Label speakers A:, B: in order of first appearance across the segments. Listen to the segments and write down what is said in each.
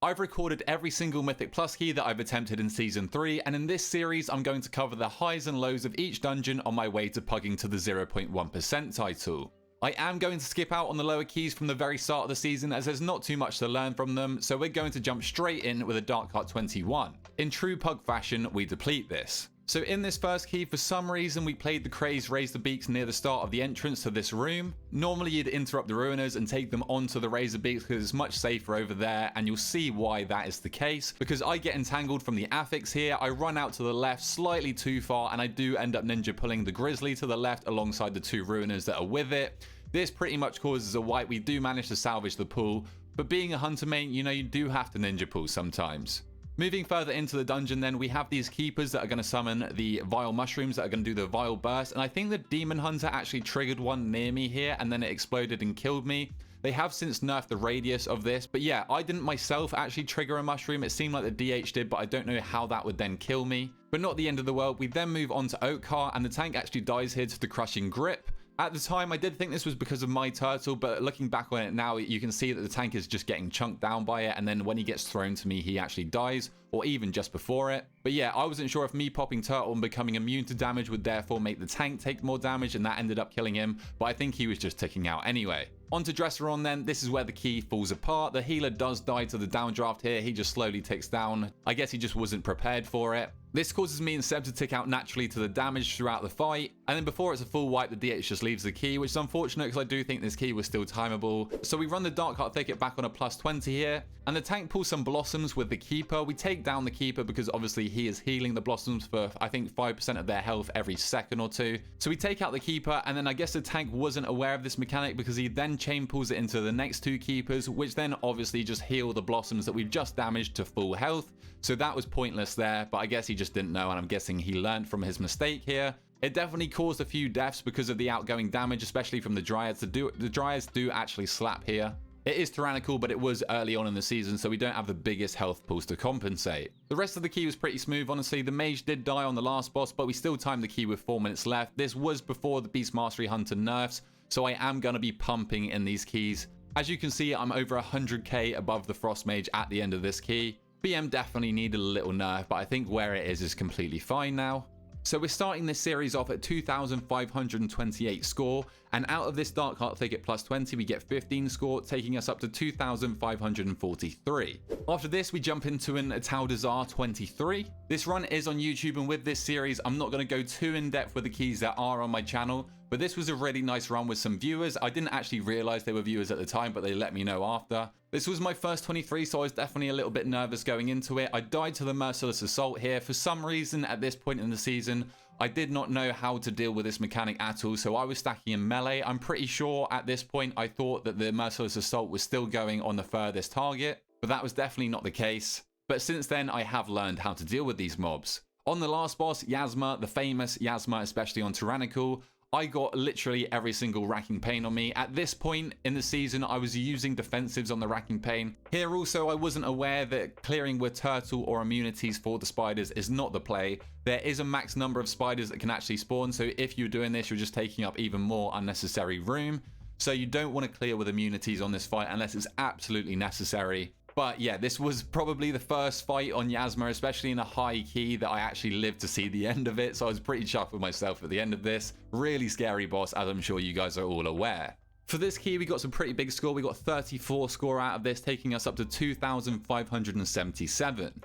A: I've recorded every single Mythic Plus key that I've attempted in Season 3, and in this series I'm going to cover the highs and lows of each dungeon on my way to pugging to the 0.1% title. I am going to skip out on the lower keys from the very start of the season as there's not too much to learn from them, so we're going to jump straight in with a Dark Heart 21. In true pug fashion, we deplete this. So in this first key, for some reason we played the Crazed Razor Beaks near the start of the entrance to this room. Normally you'd interrupt the Ruiners and take them onto the Razor Beaks because it's much safer over there, and you'll see why that is the case. Because I get entangled from the affix here, I run out to the left slightly too far, and I do end up ninja pulling the Grizzly to the left alongside the two Ruiners that are with it. This pretty much causes a wipe. We do manage to salvage the pull, but being a hunter main, you do have to ninja pull sometimes. Moving further into the dungeon then, we have these keepers that are going to summon the Vile Mushrooms that are going to do the Vile Burst, and I think the Demon Hunter actually triggered one near me here and then it exploded and killed me. They have since nerfed the radius of this, but yeah, I didn't myself actually trigger a mushroom. It seemed like the DH did, but I don't know how that would then kill me. But not the end of the world. We then move on to Oak Heart, and the tank actually dies here to the Crushing Grip. At the time, I did think this was because of my turtle, but looking back on it now, you can see that the tank is just getting chunked down by it, and then when he gets thrown to me, he actually dies, or even just before it. But yeah, I wasn't sure if me popping turtle and becoming immune to damage would therefore make the tank take more damage, and that ended up killing him, but I think he was just ticking out anyway. On to Dresseron then, this is where the key falls apart. The healer does die to the downdraft here, he just slowly ticks down. I guess he just wasn't prepared for it. This causes me and Seb to tick out naturally to the damage throughout the fight, and then before it's a full wipe, the DH just leaves the key, which is unfortunate because I do think this key was still timeable. So we run the Dark Heart Thicket back on a +20 here, and the tank pulls some Blossoms with the Keeper. We take down the Keeper because obviously he is healing the Blossoms for I think 5% of their health every second or two. So we take out the Keeper, and then I guess the tank wasn't aware of this mechanic because he then chain pulls it into the next two Keepers, which then obviously just heal the Blossoms that we've just damaged to full health. So that was pointless there, but I guess he just didn't know, and I'm guessing he learned from his mistake here. It definitely caused a few deaths because of the outgoing damage, especially from the Dryads. The Dryads do actually slap here. It is tyrannical, but it was early on in the season, so we don't have the biggest health pools to compensate. The rest of the key was pretty smooth, honestly. The mage did die on the last boss, but we still timed the key with 4 minutes left. This was before the Beast Mastery Hunter nerfs, so I am going to be pumping in these keys. As you can see, I'm over 100k above the Frost Mage at the end of this key. BM definitely needed a little nerf, but I think where it is completely fine now. So we're starting this series off at 2,528 score, and out of this Dark Heart Thicket +20 we get 15 score, taking us up to 2,543. After this we jump into an Etal Desar 23. This run is on YouTube, and with this series I'm not going to go too in depth with the keys that are on my channel, but this was a really nice run with some viewers. I didn't actually realize they were viewers at the time, but they let me know after. This was my first 23, so I was definitely a little bit nervous going into it. I died to the Merciless Assault here. For some reason, at this point in the season, I did not know how to deal with this mechanic at all, so I was stacking in melee. I'm pretty sure at this point I thought that the Merciless Assault was still going on the furthest target, but that was definitely not the case. But since then, I have learned how to deal with these mobs. On the last boss, Yasma, the famous Yasma, especially on Tyrannical, I got literally every single Racking Pain on me. At this point in the season, I was using defensives on the Racking Pain. Here also, I wasn't aware that clearing with turtle or immunities for the spiders is not the play. There is a max number of spiders that can actually spawn, so if you're doing this, you're just taking up even more unnecessary room. So you don't want to clear with immunities on this fight unless it's absolutely necessary. But yeah, this was probably the first fight on Yasma, especially in a high key, that I actually lived to see the end of it. So I was pretty chuffed with myself at the end of this. Really scary boss, as I'm sure you guys are all aware. For this key, we got some pretty big score. We got 34 score out of this, taking us up to 2,577.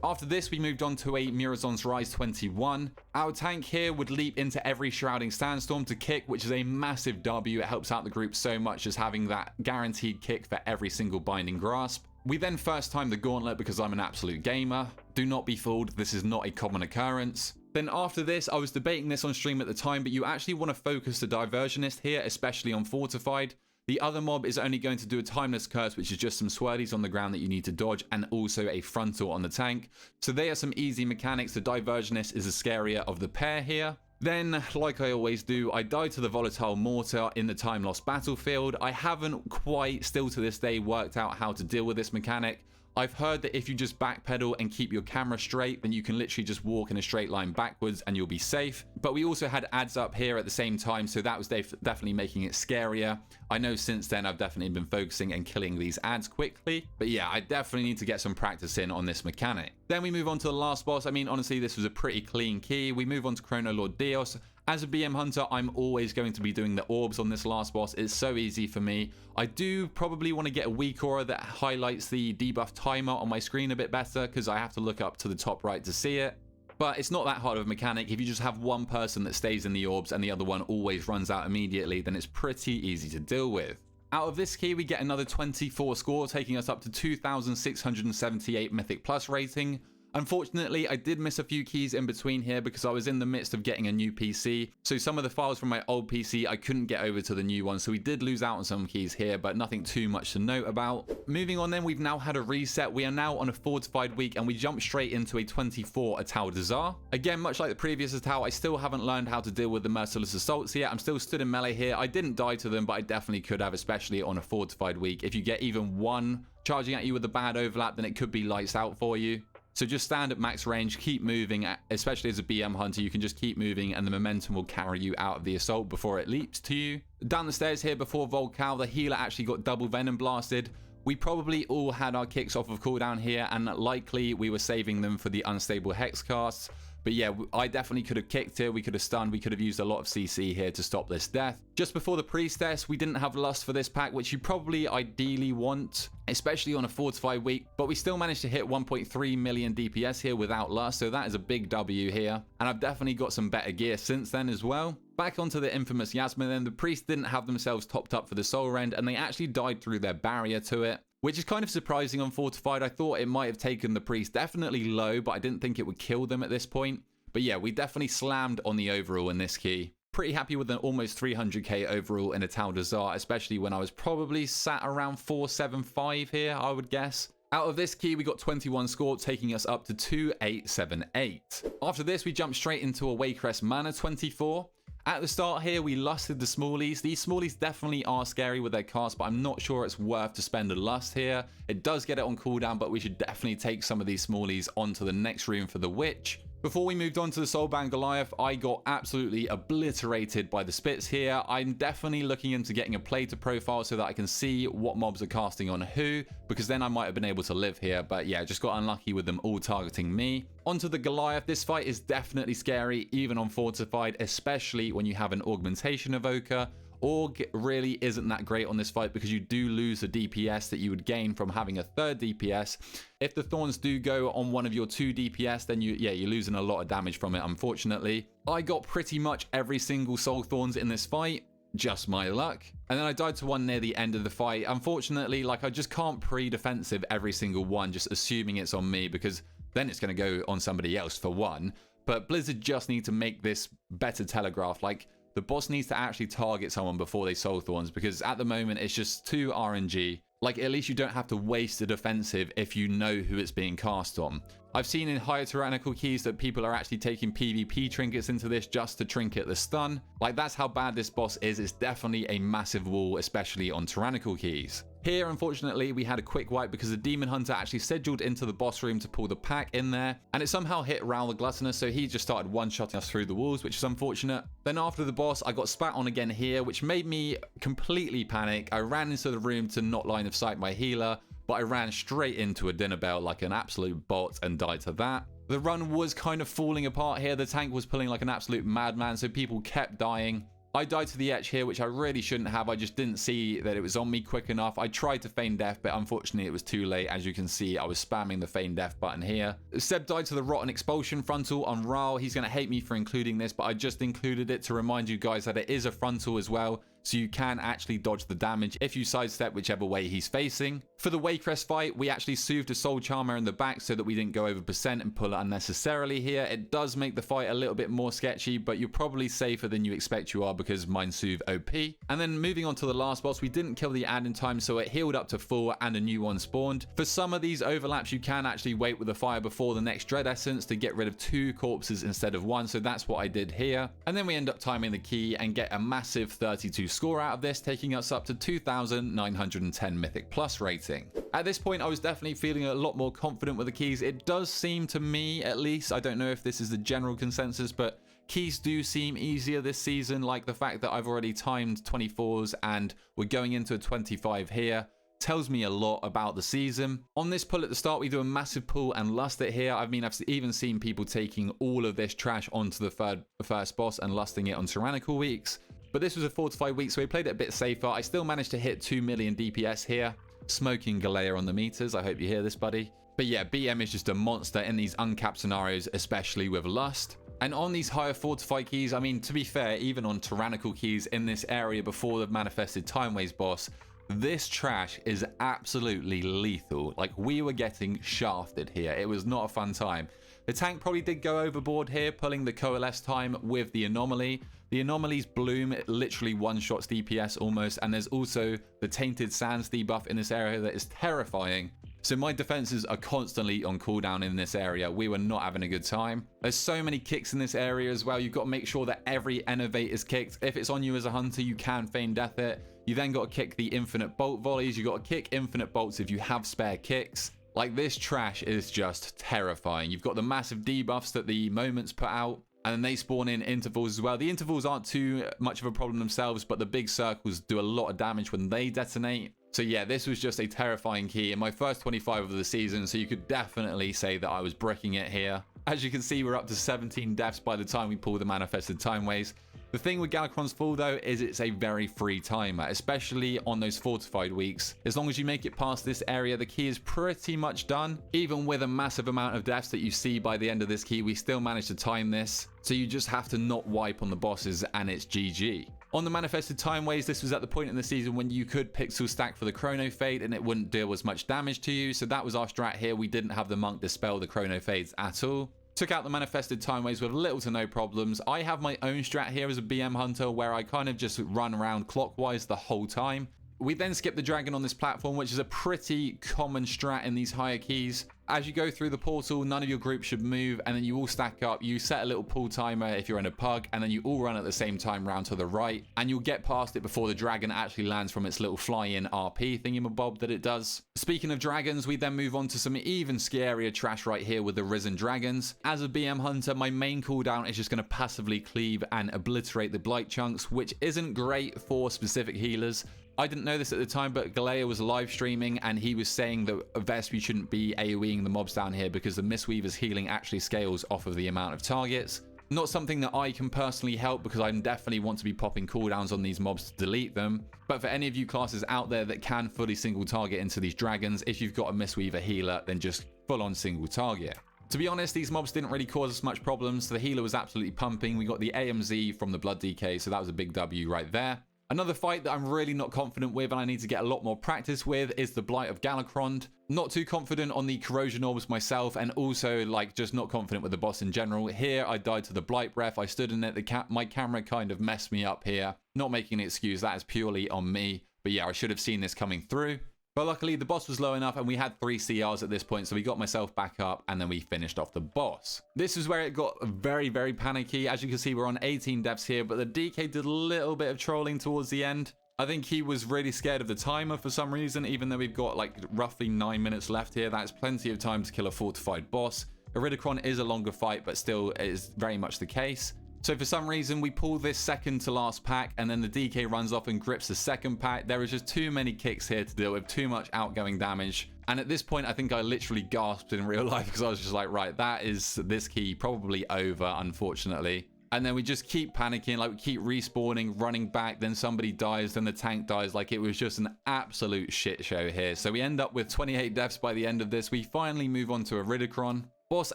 A: After this, we moved on to a Murazon's Rise 21. Our tank here would leap into every Shrouding Sandstorm to kick, which is a massive W. It helps out the group so much as having that guaranteed kick for every single Binding Grasp. We then first time the Gauntlet because I'm an absolute gamer. Do not be fooled, this is not a common occurrence. Then after this, I was debating this on stream at the time, but you actually want to focus the Diversionist here, especially on Fortified. The other mob is only going to do a Timeless Curse, which is just some swirlies on the ground that you need to dodge, and also a frontal on the tank. So they are some easy mechanics. The Diversionist is the scarier of the pair here. Then, like I always do, I died to the Volatile Mortar in the Time Lost battlefield. I haven't quite, still to this day, worked out how to deal with this mechanic. I've heard that if you just backpedal and keep your camera straight, then you can literally just walk in a straight line backwards and you'll be safe. But we also had ads up here at the same time, so that was definitely making it scarier. I know since then I've definitely been focusing and killing these ads quickly, but yeah, I definitely need to get some practice in on this mechanic. Then we move on to the last boss. I mean, honestly, this was a pretty clean key. We move on to Chrono Lord Dios. As a BM hunter, I'm always going to be doing the orbs on this last boss. It's so easy for me. I do probably want to get a weak aura that highlights the debuff timer on my screen a bit better, because I have to look up to the top right to see it. But it's not that hard of a mechanic. If you just have one person that stays in the orbs and the other one always runs out immediately, then it's pretty easy to deal with. Out of this key, we get another 24 score, taking us up to 2,678 Mythic Plus rating. Unfortunately, I did miss a few keys in between here because I was in the midst of getting a new PC. So some of the files from my old PC, I couldn't get over to the new one. So we did lose out on some keys here, but nothing too much to note about. Moving on then, we've now had a reset. We are now on a fortified week and we jump straight into a 24 Atau Desar. Again, much like the previous Atau, I still haven't learned how to deal with the merciless assaults yet. I'm still stood in melee here. I didn't die to them, but I definitely could have, especially on a fortified week. If you get even one charging at you with a bad overlap, then it could be lights out for you. So just stand at max range, keep moving, especially as a BM hunter, you can just keep moving and the momentum will carry you out of the assault before it leaps to you. Down the stairs here before Volcal, the healer actually got double venom blasted. We probably all had our kicks off of cooldown here and likely we were saving them for the unstable hex casts. But yeah, I definitely could have kicked here, we could have stunned, we could have used a lot of CC here to stop this death. Just before the priestess, we didn't have lust for this pack, which you probably ideally want, especially on a fortified week, but we still managed to hit 1.3 million DPS here without lust, so that is a big W here. And I've definitely got some better gear since then as well. Back onto the infamous Yasmin then, the priest didn't have themselves topped up for the soul rend, and they actually died through their barrier to it, which is kind of surprising on fortified. I thought it might have taken the priest definitely low, but I didn't think it would kill them at this point. But yeah, we definitely slammed on the overall in this key. Pretty happy with an almost 300k overall in Atau Desar, especially when I was probably sat around 475 here, I would guess. Out of this key, we got 21 score, taking us up to 2878. After this, we jumped straight into a Waycrest Mana 24. At the start here, we lusted the smallies. These smallies definitely are scary with their cast, but I'm not sure it's worth to spend a lust here. It does get it on cooldown, but we should definitely take some of these smallies onto the next room for the witch. Before we moved on to the Soulbound Goliath, I got absolutely obliterated by the spits here. I'm definitely looking into getting a plater profile so that I can see what mobs are casting on who, because then I might have been able to live here. But yeah, just got unlucky with them all targeting me. Onto the Goliath. This fight is definitely scary, even on fortified, especially when you have an augmentation evoker. Org really isn't that great on this fight because you do lose the DPS that you would gain from having a third DPS. If the thorns do go on one of your 2 DPS, then you're losing a lot of damage from it, unfortunately. I got pretty much every single soul thorns in this fight. Just my luck. And then I died to one near the end of the fight. Unfortunately, like, I just can't pre-defensive every single one, just assuming it's on me, because then it's going to go on somebody else for one. But Blizzard just need to make this better telegraphed. Like, the boss needs to actually target someone before they soul thorns, because at the moment it's just too RNG. Like, at least you don't have to waste a defensive if you know who it's being cast on. I've seen in higher tyrannical keys that people are actually taking PvP trinkets into this just to trinket the stun. Like, that's how bad this boss is. It's definitely a massive wall, especially on tyrannical keys. Here, unfortunately, we had a quick wipe because the Demon Hunter actually scheduled into the boss room to pull the pack in there, and it somehow hit Raoul the Gluttonous, so he just started one-shotting us through the walls, which is unfortunate. Then after the boss, I got spat on again here, which made me completely panic. I ran into the room to not line of sight my healer, but I ran straight into a dinner bell like an absolute bot and died to that. The run was kind of falling apart here. The tank was pulling like an absolute madman, so people kept dying. I died to the etch here, which I really shouldn't have. I just didn't see that it was on me quick enough. I tried to feign death, but unfortunately it was too late. As you can see, I was spamming the feign death button here. Seb died to the rotten expulsion frontal on Raoul. He's going to hate me for including this, but I just included it to remind you guys that it is a frontal as well, so you can actually dodge the damage if you sidestep whichever way he's facing. For the Waycrest fight, we actually soothed a Soul Charmer in the back so that we didn't go over percent and pull it unnecessarily here. It does make the fight a little bit more sketchy, but you're probably safer than you expect you are because mine soothe OP. And then moving on to the last boss, we didn't kill the ad in time, so it healed up to full and a new one spawned. For some of these overlaps, you can actually wait with the fire before the next Dread Essence to get rid of 2 corpses instead of 1, so that's what I did here. And then we end up timing the key and get a massive 32 score out of this, taking us up to 2,910 Mythic Plus rating. At this point, I was definitely feeling a lot more confident with the keys. It does seem to me, at least, I don't know if this is the general consensus, but keys do seem easier this season, like the fact that I've already timed 24s and we're going into a 25 here tells me a lot about the season. On this pull at the start, we do a massive pull and lust it here. I mean, I've even seen people taking all of this trash onto the first boss and lusting it on tyrannical weeks. But this was a fortified week, so we played it a bit safer. I still managed to hit 2 million DPS here. Smoking Galea on the meters. I hope you hear this, buddy. But yeah, BM is just a monster in these uncapped scenarios, especially with lust. And on these higher fortified keys, I mean, to be fair, even on tyrannical keys in this area before the manifested time waste boss, this trash is absolutely lethal. Like, we were getting shafted here. It was not a fun time. The tank probably did go overboard here, pulling the coalesce time with the anomaly. The anomaly's bloom literally one-shots DPS almost, and there's also the tainted sands debuff in this area that is terrifying. So my defenses are constantly on cooldown in this area. We were not having a good time. There's so many kicks in this area as well. You've got to make sure that every innovate is kicked. If it's on you as a hunter, you can feign death it. You then got to kick the infinite bolt volleys. You got to kick infinite bolts if you have spare kicks. Like, this trash is just terrifying. You've got the massive debuffs that the moments put out, and then they spawn in intervals as well. The intervals aren't too much of a problem themselves, but the big circles do a lot of damage when they detonate. So yeah, this was just a terrifying key in my first 25 of the season, so you could definitely say that I was bricking it here. As you can see, we're up to 17 deaths by the time we pull the manifested time waste. The thing with Galakron's Fall though is it's a very free timer, especially on those fortified weeks. As long as you make it past this area, the key is pretty much done. Even with a massive amount of deaths that you see by the end of this key, we still manage to time this. So you just have to not wipe on the bosses and it's GG. On the manifested time waste, this was at the point in the season when you could pixel stack for the chrono fade and it wouldn't deal as much damage to you. So that was our strat here. We didn't have the monk dispel the chrono fades at all. Took out the manifested time waste with little to no problems. I have my own strat here as a BM hunter where I kind of just run around clockwise the whole time. We then skip the dragon on this platform, which is a pretty common strat in these higher keys. As you go through the portal, none of your group should move, and then you all stack up. You set a little pull timer if you're in a pug, and then you all run at the same time round to the right, and you'll get past it before the dragon actually lands from its little fly-in RP thingamabob that it does. Speaking of dragons, we then move on to some even scarier trash right here with the risen dragons. As a BM hunter, my main cooldown is just going to passively cleave and obliterate the blight chunks, which isn't great for specific healers. I didn't know this at the time, but Galea was live streaming and he was saying that Vespi shouldn't be AoEing the mobs down here because the Mistweaver's healing actually scales off of the amount of targets. Not something that I can personally help because I definitely want to be popping cooldowns on these mobs to delete them. But for any of you classes out there that can fully single target into these dragons, if you've got a Mistweaver healer, then just full on single target. To be honest, these mobs didn't really cause us much problems. The healer was absolutely pumping. We got the AMZ from the Blood DK, so that was a big W right there. Another fight that I'm really not confident with and I need to get a lot more practice with is the Blight of Galakron. Not too confident on the corrosion orbs myself, and also like just not confident with the boss in general. Here I died to the Blight Breath. I stood in it, my camera kind of messed me up here. Not making an excuse, that is purely on me. But yeah, I should have seen this coming through. But luckily the boss was low enough and we had 3 CRs at this point, so we got myself back up and then we finished off the boss. This is where it got very, very panicky. As you can see, we're on 18 deaths here, but the DK did a little bit of trolling towards the end. I think he was really scared of the timer for some reason, even though we've got like roughly 9 minutes left here. That's plenty of time to kill a fortified boss. Iridicron is a longer fight, but still it is very much the case. So for some reason, we pull this second to last pack, and then the DK runs off and grips the second pack. There is just too many kicks here to deal with, too much outgoing damage. And at this point, I think I literally gasped in real life because I was just like, right, that is this key probably over, unfortunately. And then we just keep panicking, like we keep respawning, running back, then somebody dies, then the tank dies. Like it was just an absolute shit show here. So we end up with 28 deaths by the end of this. We finally move on to Iridicron. Boss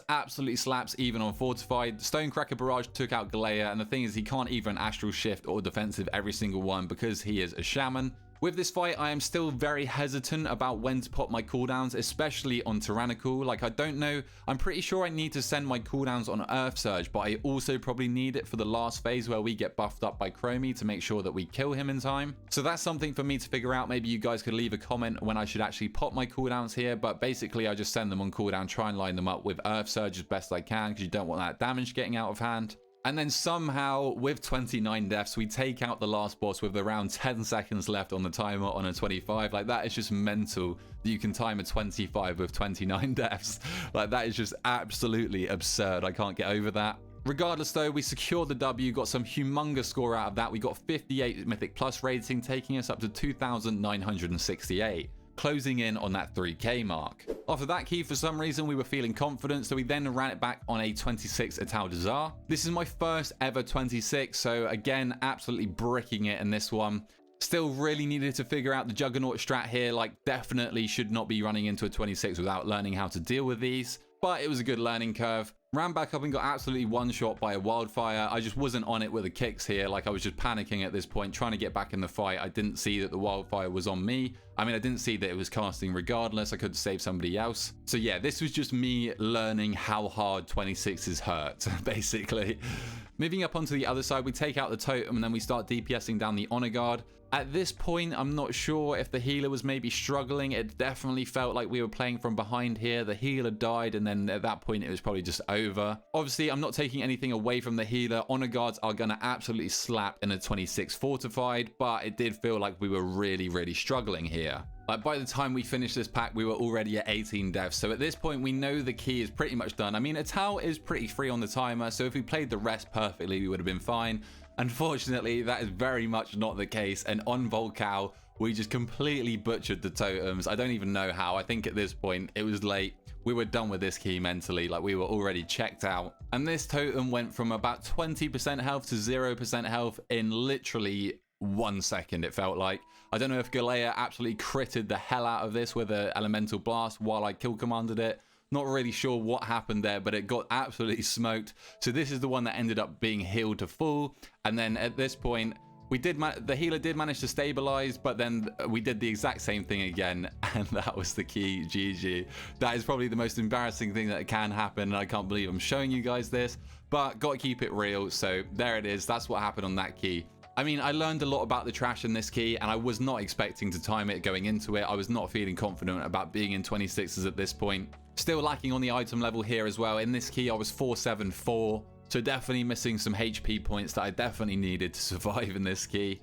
A: absolutely slaps even on fortified. Stonecracker Barrage took out Galea, and the thing is he can't even astral shift or defensive every single one because he is a shaman. With this fight, I am still very hesitant about when to pop my cooldowns, especially on Tyrannical. Like, I don't know. I'm pretty sure I need to send my cooldowns on Earth Surge, but I also probably need it for the last phase where we get buffed up by Chromie to make sure that we kill him in time. So that's something for me to figure out. Maybe you guys could leave a comment when I should actually pop my cooldowns here, but basically I just send them on cooldown, try and line them up with Earth Surge as best I can because you don't want that damage getting out of hand. And then somehow, with 29 deaths, we take out the last boss with around 10 seconds left on the timer on a 25. Like, that is just mental that you can time a 25 with 29 deaths. Like, that is just absolutely absurd. I can't get over that. Regardless though, we secured the W, got some humongous score out of that. We got 58 Mythic Plus rating, taking us up to 2,968. Closing in on that 3k mark. After that key, for some reason, we were feeling confident, so we then ran it back on a 26 Ital Desar. This is my first ever 26, so again, absolutely bricking it in this one. Still really needed to figure out the Juggernaut strat here, like definitely should not be running into a 26 without learning how to deal with these, but it was a good learning curve. Ran back up and got absolutely one-shot by a wildfire. I just wasn't on it with the kicks here. Like, I was just panicking at this point, trying to get back in the fight. I didn't see that the wildfire was on me. I mean, I didn't see that it was casting regardless. I could save somebody else. So yeah, this was just me learning how hard 26s hurt, basically. Moving up onto the other side, we take out the totem and then we start DPSing down the honor guard. At this point, I'm not sure if the healer was maybe struggling. It definitely felt like we were playing from behind here. The healer died, and then at that point, it was probably just over. Obviously, I'm not taking anything away from the healer. Honor guards are going to absolutely slap in a 26 fortified, but it did feel like we were really, really struggling here. Like, by the time we finished this pack, we were already at 18 deaths. So at this point, we know the key is pretty much done. I mean, Ital is pretty free on the timer, so if we played the rest perfectly, we would have been fine. Unfortunately, that is very much not the case, and on Volcal, we just completely butchered the totems. I don't even know how. I think at this point, it was late. We were done with this key mentally, like we were already checked out. And this totem went from about 20% health to 0% health in literally 1 second, it felt like. I don't know if Galea absolutely critted the hell out of this with an elemental blast while I kill commanded it. Not really sure what happened there, but it got absolutely smoked. So this is the one that ended up being healed to full. And then at this point, the healer did manage to stabilize, but then we did the exact same thing again, and that was the key. GG. That is probably the most embarrassing thing that can happen, and I can't believe I'm showing you guys this, but got to keep it real. So there it is. That's what happened on that key. I mean, I learned a lot about the trash in this key, and I was not expecting to time it going into it. I was not feeling confident about being in 26s at this point. Still lacking on the item level here as well. In this key, I was 474, so definitely missing some HP points that I definitely needed to survive in this key,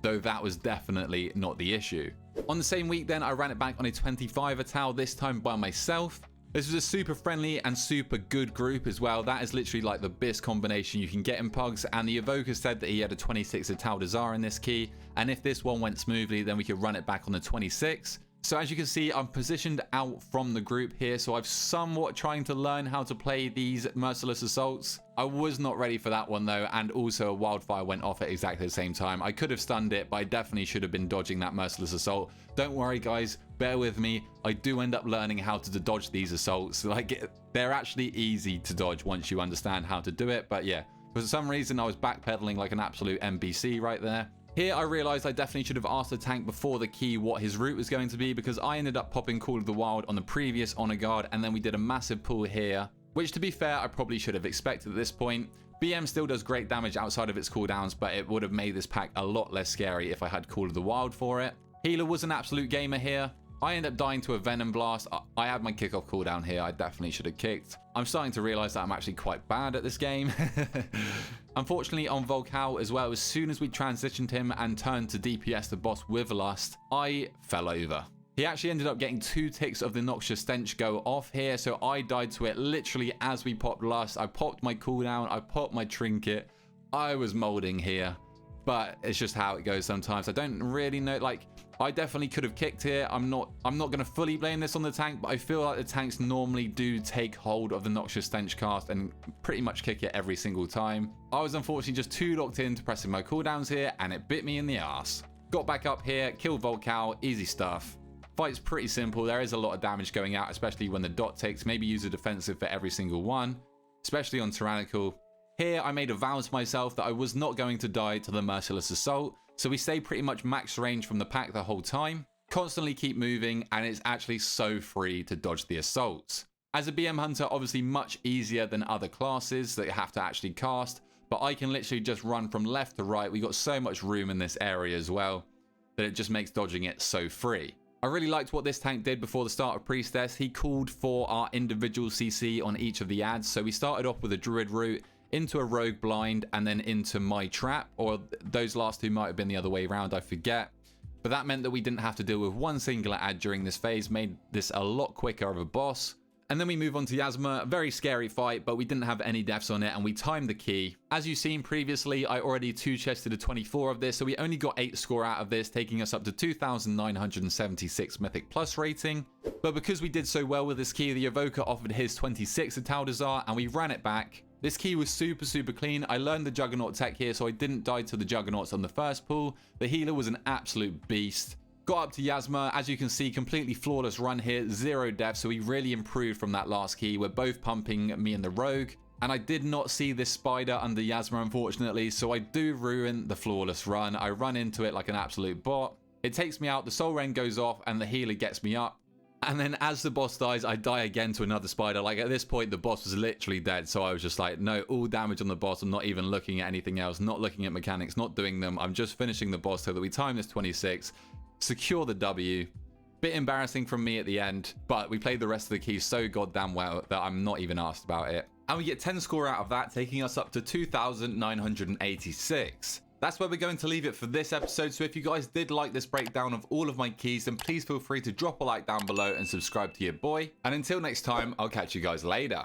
A: though that was definitely not the issue. On the same week then, I ran it back on a 25 Ital, this time by myself. This was a super friendly and super good group as well. That is literally like the best combination you can get in Pugs, and the Evoker said that he had a 26 Ital Desar in this key, and if this one went smoothly, then we could run it back on the 26. So as you can see, I'm positioned out from the group here, so I'm somewhat trying to learn how to play these merciless assaults. I was not ready for that one though, and also a wildfire went off at exactly the same time. I could have stunned it, but I definitely should have been dodging that merciless assault. Don't worry guys, bear with me. I do end up learning how to dodge these assaults. Like, they're actually easy to dodge once you understand how to do it, but yeah. For some reason, I was backpedaling like an absolute NPC right there. Here, I realized I definitely should have asked the tank before the key what his route was going to be, because I ended up popping Call of the Wild on the previous honor guard, and then we did a massive pull here, which to be fair, I probably should have expected at this point. BM still does great damage outside of its cooldowns, but it would have made this pack a lot less scary if I had Call of the Wild for it. Healer was an absolute gamer here. I end up dying to a Venom Blast. I had my kickoff cooldown here. I definitely should have kicked. I'm starting to realize that I'm actually quite bad at this game. Unfortunately, on Volcal as well, as soon as we transitioned him and turned to DPS the boss with Lust, I fell over. He actually ended up getting 2 ticks of the Noxious Stench go off here, so I died to it literally as we popped Lust. I popped my cooldown, I popped my trinket. I was molding here, but it's just how it goes sometimes. I don't really know, like, I definitely could have kicked here. I'm not going to fully blame this on the tank, but I feel like the tanks normally do take hold of the Noxious Stench cast and pretty much kick it every single time. I was unfortunately just too locked into pressing my cooldowns here, and it bit me in the ass. Got back up here, killed Volcal, easy stuff. Fight's pretty simple. There is a lot of damage going out, especially when the dot takes. Maybe use a defensive for every single one, especially on Tyrannical. Here, I made a vow to myself that I was not going to die to the Merciless Assault, so we stay pretty much max range from the pack the whole time, constantly keep moving, and it's actually so free to dodge the assaults. As a BM Hunter, obviously much easier than other classes that you have to actually cast, but I can literally just run from left to right. We got so much room in this area as well that it just makes dodging it so free. I really liked what this tank did before the start of Priestess. He called for our individual CC on each of the ads, so we started off with a Druid route. into a rogue blind, and then into my trap, or those last two might have been the other way around, I forget. But that meant that we didn't have to deal with one singular ad during this phase, made this a lot quicker of a boss. And then we move on to Yasma, a very scary fight, but we didn't have any deaths on it, and we timed the key. As you've seen previously, I already 2-chested a 24 of this, so we only got 8 score out of this, taking us up to 2,976 Mythic Plus rating. But because we did so well with this key, the Evoker offered his 26 to Taldazar, and we ran it back. This key was super clean. I learned the Juggernaut tech here, so I didn't die to the Juggernauts on the first pull. The healer was an absolute beast. Got up to Yasma, as you can see, completely flawless run here, 0 deaths, so we really improved from that last key. We're both pumping, me and the Rogue, and I did not see this spider under Yasma, unfortunately, so I do ruin the flawless run. I run into it like an absolute bot. It takes me out, the Soul Rain goes off, and the healer gets me up. And then as the boss dies, I die again to another spider. Like at this point, the boss was literally dead, so I was just like, no, all damage on the boss. I'm not even looking at anything else, not looking at mechanics, not doing them. I'm just finishing the boss so that we time this 26. Secure the W. Bit embarrassing from me at the end, but we played the rest of the keys so goddamn well that I'm not even asked about it. And we get 10 score out of that, taking us up to 2,986. That's where we're going to leave it for this episode. So if you guys did like this breakdown of all of my keys, then please feel free to drop a like down below and subscribe to your boy. And until next time, I'll catch you guys later.